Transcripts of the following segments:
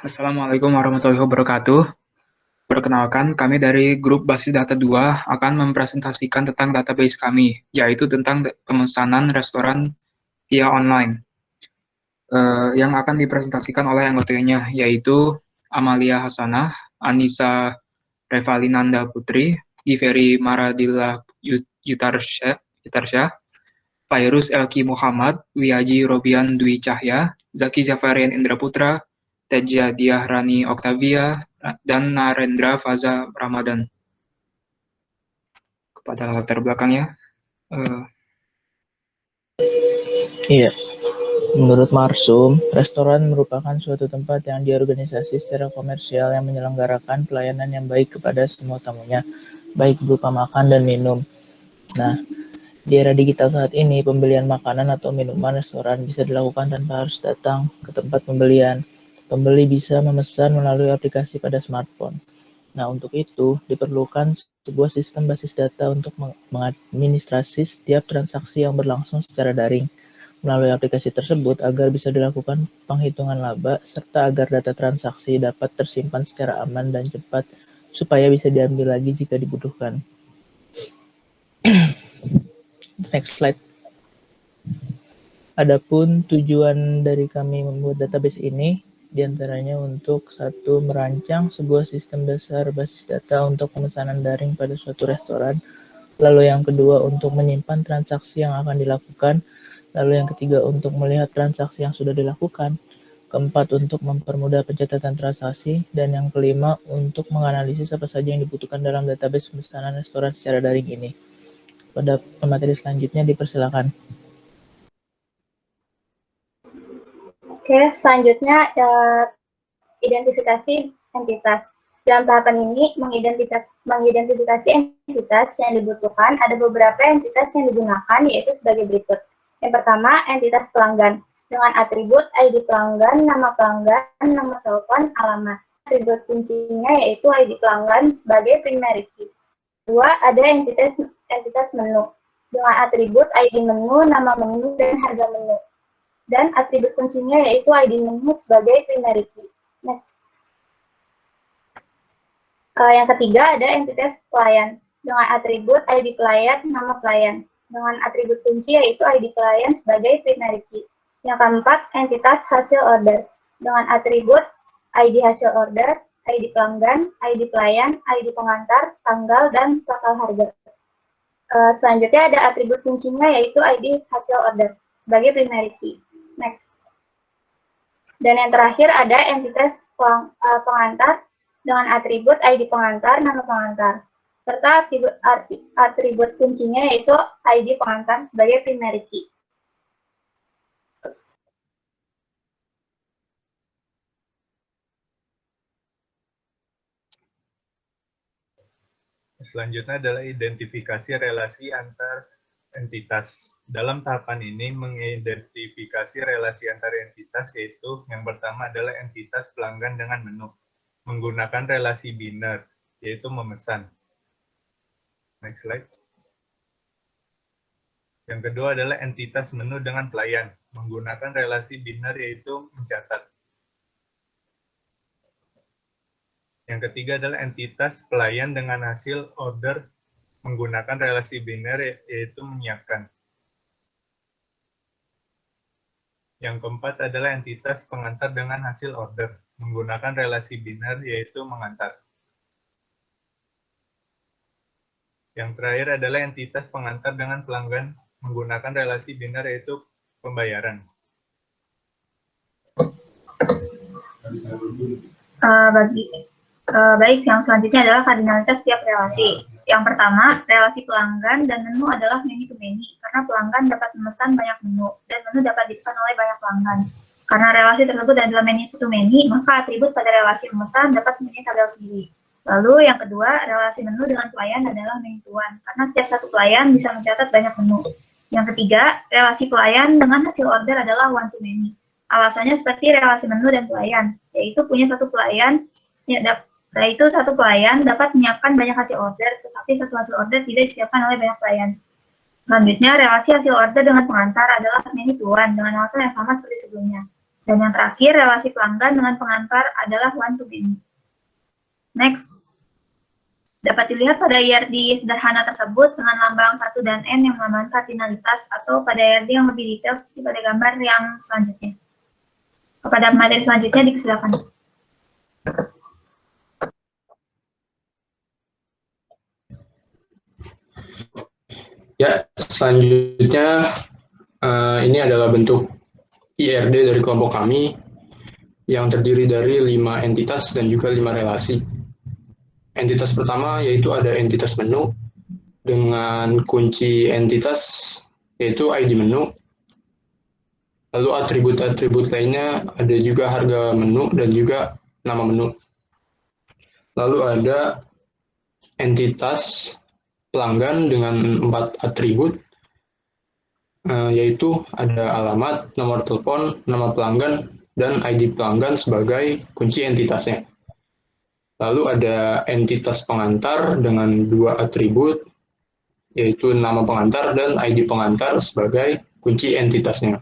Assalamualaikum warahmatullahi wabarakatuh. Perkenalkan, kami dari grup Basis Data 2 akan mempresentasikan tentang database kami, yaitu tentang pemesanan restoran via online. Yang akan dipresentasikan oleh anggotanya, yaitu Amalia Hasanah, Anissa Revalinanda Putri, Giveri Maradila Yutarsya, Fairuz Elki Muhammad, Wiyaji Robian Dwi Cahya, Zaki Jafarian Indra Putra, Teja Diahrani Oktavia, dan Narendra Faza Ramadan. Kepada latar belakangnya, Iya, menurut Marsum, restoran merupakan suatu tempat yang diorganisasi secara komersial yang menyelenggarakan pelayanan yang baik kepada semua tamunya, baik berupa makan dan minum. Nah, di era digital saat ini, pembelian makanan atau minuman restoran bisa dilakukan tanpa harus datang ke tempat pembelian. Pembeli bisa memesan melalui aplikasi pada smartphone. Nah, untuk itu diperlukan sebuah sistem basis data untuk mengadministrasi setiap transaksi yang berlangsung secara daring melalui aplikasi tersebut agar bisa dilakukan penghitungan laba serta agar data transaksi dapat tersimpan secara aman dan cepat supaya bisa diambil lagi jika dibutuhkan. Next slide. Adapun tujuan dari kami membuat database ini diantaranya untuk satu, merancang sebuah sistem dasar basis data untuk pemesanan daring pada suatu restoran. Lalu yang kedua, untuk menyimpan transaksi yang akan dilakukan. Lalu yang ketiga, untuk melihat transaksi yang sudah dilakukan. Keempat, untuk mempermudah pencatatan transaksi. Dan yang kelima, untuk menganalisis apa saja yang dibutuhkan dalam database pemesanan restoran secara daring ini. Pada materi selanjutnya dipersilakan. Oke, selanjutnya identifikasi entitas. Dalam tahapan ini, mengidentifikasi entitas yang dibutuhkan, ada beberapa entitas yang digunakan, yaitu sebagai berikut. Yang pertama, entitas pelanggan, dengan atribut ID pelanggan, nama telepon, alamat. Atribut kuncinya yaitu ID pelanggan sebagai primary key. Kedua, ada entitas menu, dengan atribut ID menu, nama menu, dan harga menu. Dan atribut kuncinya yaitu ID menu sebagai primary key. Next. Yang ketiga ada entitas pelayan dengan atribut ID pelayan, nama pelayan dengan atribut kunci yaitu ID pelayan sebagai primary key. Yang keempat entitas hasil order dengan atribut ID hasil order, ID pelanggan, ID pelayan, ID pengantar, tanggal dan total harga. Selanjutnya ada atribut kuncinya yaitu ID hasil order sebagai primary key. Next. Dan yang terakhir ada entitas pengantar dengan atribut ID pengantar, nama pengantar, serta atribut kuncinya yaitu ID pengantar sebagai primary key. Selanjutnya adalah identifikasi relasi antar entitas. Dalam tahapan ini mengidentifikasi relasi antar entitas yaitu yang pertama adalah entitas pelanggan dengan menu menggunakan relasi biner yaitu memesan. Next slide. Yang kedua adalah entitas menu dengan pelayan menggunakan relasi biner yaitu mencatat. Yang ketiga adalah entitas pelayan dengan hasil order menggunakan relasi biner yaitu menyiapkan. Yang keempat adalah entitas pengantar dengan hasil order menggunakan relasi biner yaitu mengantar. Yang terakhir adalah entitas pengantar dengan pelanggan menggunakan relasi biner yaitu pembayaran. Baik, yang selanjutnya adalah kardinalitas setiap relasi. Yang pertama, relasi pelanggan dan menu adalah many to many, karena pelanggan dapat memesan banyak menu, dan menu dapat dipesan oleh banyak pelanggan. Karena relasi tersebut adalah many to many, maka atribut pada relasi pemesan dapat mempunyai tabel sendiri. Lalu yang kedua, relasi menu dengan pelayan adalah many to one, karena setiap satu pelayan bisa mencatat banyak menu. Yang ketiga, relasi pelayan dengan hasil order adalah one to many. Alasannya seperti relasi menu dan pelayan, yaitu punya satu pelayan, yaitu satu pelayan dapat menyiapkan banyak hasil order, tetapi satu hasil order tidak disiapkan oleh banyak pelayan. Selanjutnya, relasi hasil order dengan pengantar adalah many to one dengan alasan yang sama seperti sebelumnya. Dan yang terakhir, relasi pelanggan dengan pengantar adalah one to many. Next. Dapat dilihat pada IRD sederhana tersebut dengan lambang 1 dan N yang melambangkan kardinalitas, atau pada IRD yang lebih detail seperti pada gambar yang selanjutnya. Kepada materi selanjutnya dipersilakan. Ya, selanjutnya ini adalah bentuk IRD dari kelompok kami yang terdiri dari 5 entitas dan juga 5 relasi. Entitas pertama yaitu ada entitas menu dengan kunci entitas yaitu ID menu. Lalu atribut-atribut lainnya ada juga harga menu dan juga nama menu. Lalu ada entitas pelanggan dengan 4 atribut, yaitu ada alamat, nomor telepon, nama pelanggan, dan ID pelanggan sebagai kunci entitasnya. Lalu ada entitas pengantar dengan 2 atribut, yaitu nama pengantar dan ID pengantar sebagai kunci entitasnya.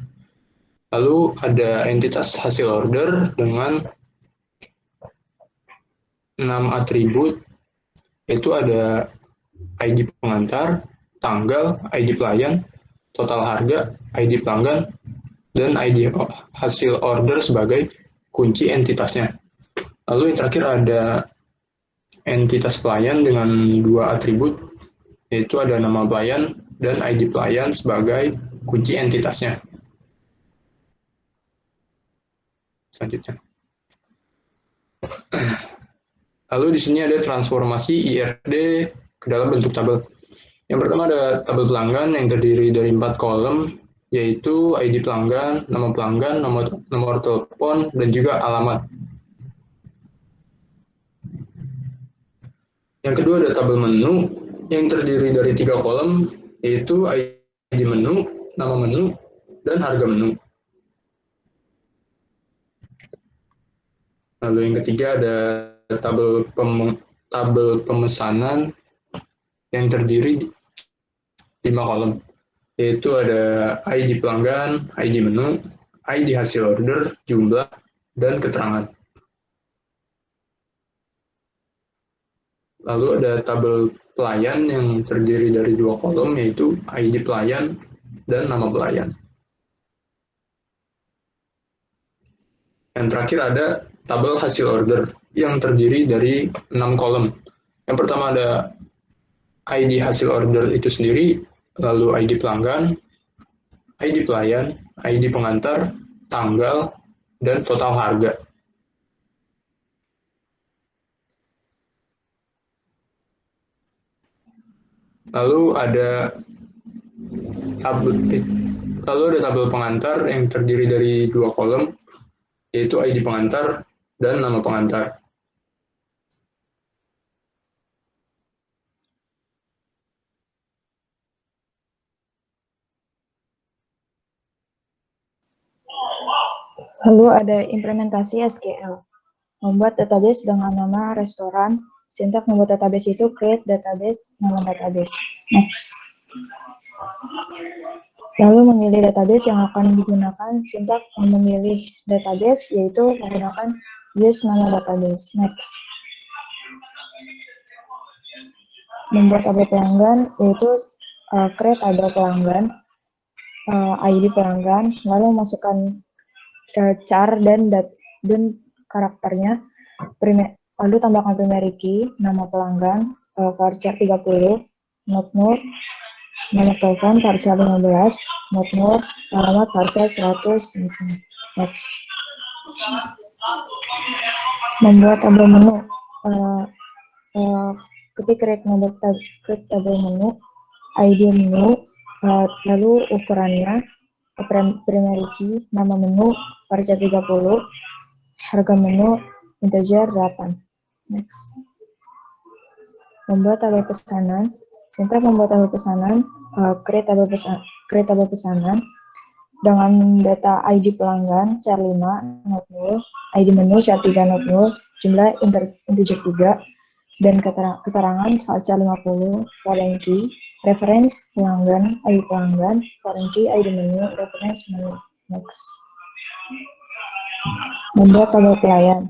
Lalu ada entitas hasil order dengan 6 atribut, yaitu ada ID pengantar, tanggal, ID pelayan, total harga, ID pelanggan, dan ID hasil order sebagai kunci entitasnya. Lalu yang terakhir ada entitas pelayan dengan 2 atribut, yaitu ada nama pelayan dan ID pelayan sebagai kunci entitasnya. Selanjutnya. Lalu di sini ada transformasi IRD ke dalam bentuk tabel. Yang pertama ada tabel pelanggan yang terdiri dari 4 kolom, yaitu ID pelanggan, nomor telepon, dan juga alamat. Yang kedua ada tabel menu yang terdiri dari 3 kolom, yaitu ID menu, nama menu, dan harga menu. Lalu yang ketiga ada tabel pemesanan yang terdiri 5 kolom, yaitu ada ID pelanggan, ID menu, ID hasil order, jumlah, dan keterangan. Lalu ada tabel pelayan yang terdiri dari 2 kolom, yaitu ID pelayan dan nama pelayan. Yang terakhir ada tabel hasil order yang terdiri dari 6 kolom. Yang pertama ada ID hasil order itu sendiri, lalu ID pelanggan, ID pelayan, ID pengantar, tanggal, dan total harga. Lalu ada tabel pengantar yang terdiri dari 2 kolom, yaitu ID pengantar dan nama pengantar. Lalu ada implementasi SQL. Membuat database dengan nama restoran. Sintak membuat database itu create database, nama database. Next. Lalu memilih database yang akan digunakan. Sintak memilih database yaitu menggunakan use nama database. Next. Membuat tabel pelanggan yaitu create tabel pelanggan, ID pelanggan, lalu masukkan char dan karakternya, lalu tambahkan primary key, nama pelanggan, varchar 30, not null, nomor telepon varchar 15, not null, alamat varchar 100, next. Membuat tabel menu, ketik create tabel menu, ID menu, lalu ukurannya, primary key, nama menu, varchar 30, harga menu, integer 8. Next. Membuat tabel pesanan. Sintak membuat tabel pesanan, create tabel pesanan dengan data ID pelanggan, char 5, not null, ID menu, char 3, not null, jumlah integer 3, dan keterangan varchar 50, foreign key, reference pelanggan, ID pelanggan, foreign key, ID menu, reference menu. Next. Membuat tabel pelayan.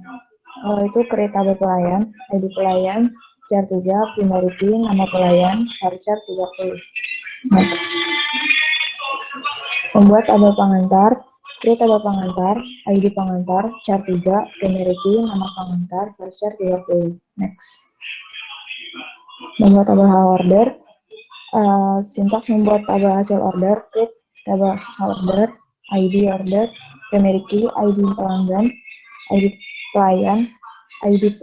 Itu create tabel pelayan, ID pelayan, char 3, primary key, nama pelayan, varchar 30. Next. Membuat tabel pengantar, create tabel pengantar, ID pengantar, char 3, primary key, nama pengantar, varchar 30. Next. Membuat tabel order, sintaks membuat tabel hasil order, create tabel order, ID order, primary key, ID pelanggan, ID pelayan, ID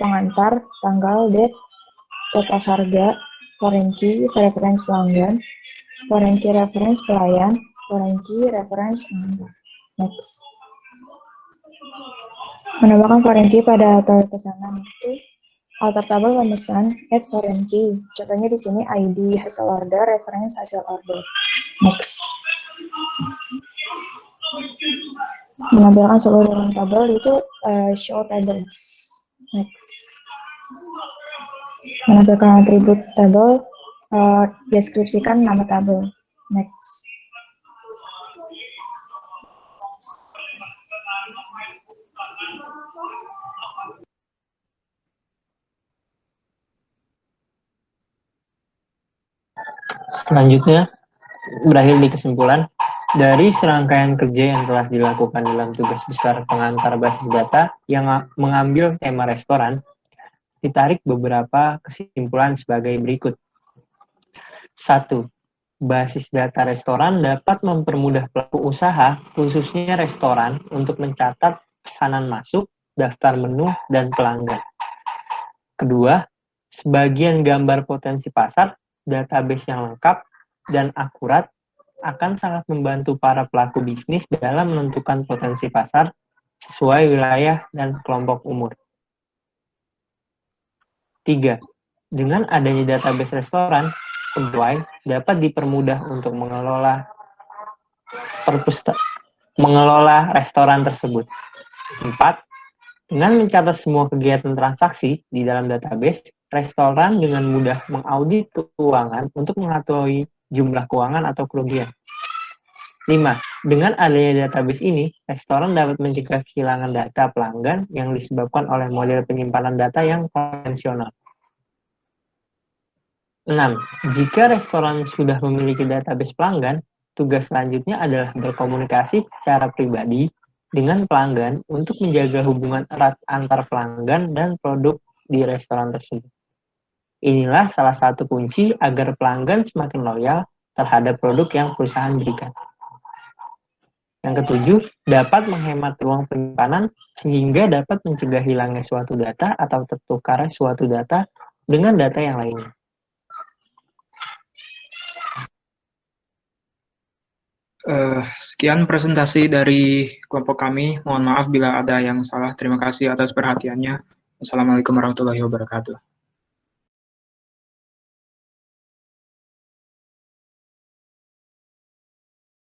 pengantar, tanggal, date, total harga, foreign key, reference pelanggan, foreign key reference pelayan, foreign key reference pengantar. Next. Menambahkan foreign key pada tabel pesanan itu alter tabel pemesan, add foreign key. Contohnya di sini ID hasil order, reference hasil order. Next. Menampilkan seluruh dalam tabel itu show tables. Next. Menampilkan atribut tabel, deskripsikan nama tabel. Next. Selanjutnya, berakhir di kesimpulan, dari serangkaian kerja yang telah dilakukan dalam tugas besar pengantar basis data yang mengambil tema restoran, ditarik beberapa kesimpulan sebagai berikut. 1. Basis data restoran dapat mempermudah pelaku usaha, khususnya restoran, untuk mencatat pesanan masuk, daftar menu, dan pelanggan. Kedua, sebagian gambar potensi pasar, database yang lengkap dan akurat akan sangat membantu para pelaku bisnis dalam menentukan potensi pasar sesuai wilayah dan kelompok umur. 3. Dengan adanya database restoran, pegawai dapat dipermudah untuk mengelola restoran tersebut. 4. Dengan mencatat semua kegiatan transaksi di dalam database, restoran dengan mudah mengaudit keuangan untuk mengetahui jumlah keuangan atau kerugian. 5. Dengan adanya database ini, restoran dapat mencegah kehilangan data pelanggan yang disebabkan oleh model penyimpanan data yang konvensional. 6. Jika restoran sudah memiliki database pelanggan, tugas selanjutnya adalah berkomunikasi secara pribadi dengan pelanggan untuk menjaga hubungan erat antar pelanggan dan produk di restoran tersebut. Inilah salah satu kunci agar pelanggan semakin loyal terhadap produk yang perusahaan berikan. Yang ketujuh, dapat menghemat ruang penyimpanan sehingga dapat mencegah hilangnya suatu data atau tertukarnya suatu data dengan data yang lainnya. Sekian presentasi dari kelompok kami. Mohon maaf bila ada yang salah. Terima kasih atas perhatiannya. Wassalamualaikum warahmatullahi wabarakatuh.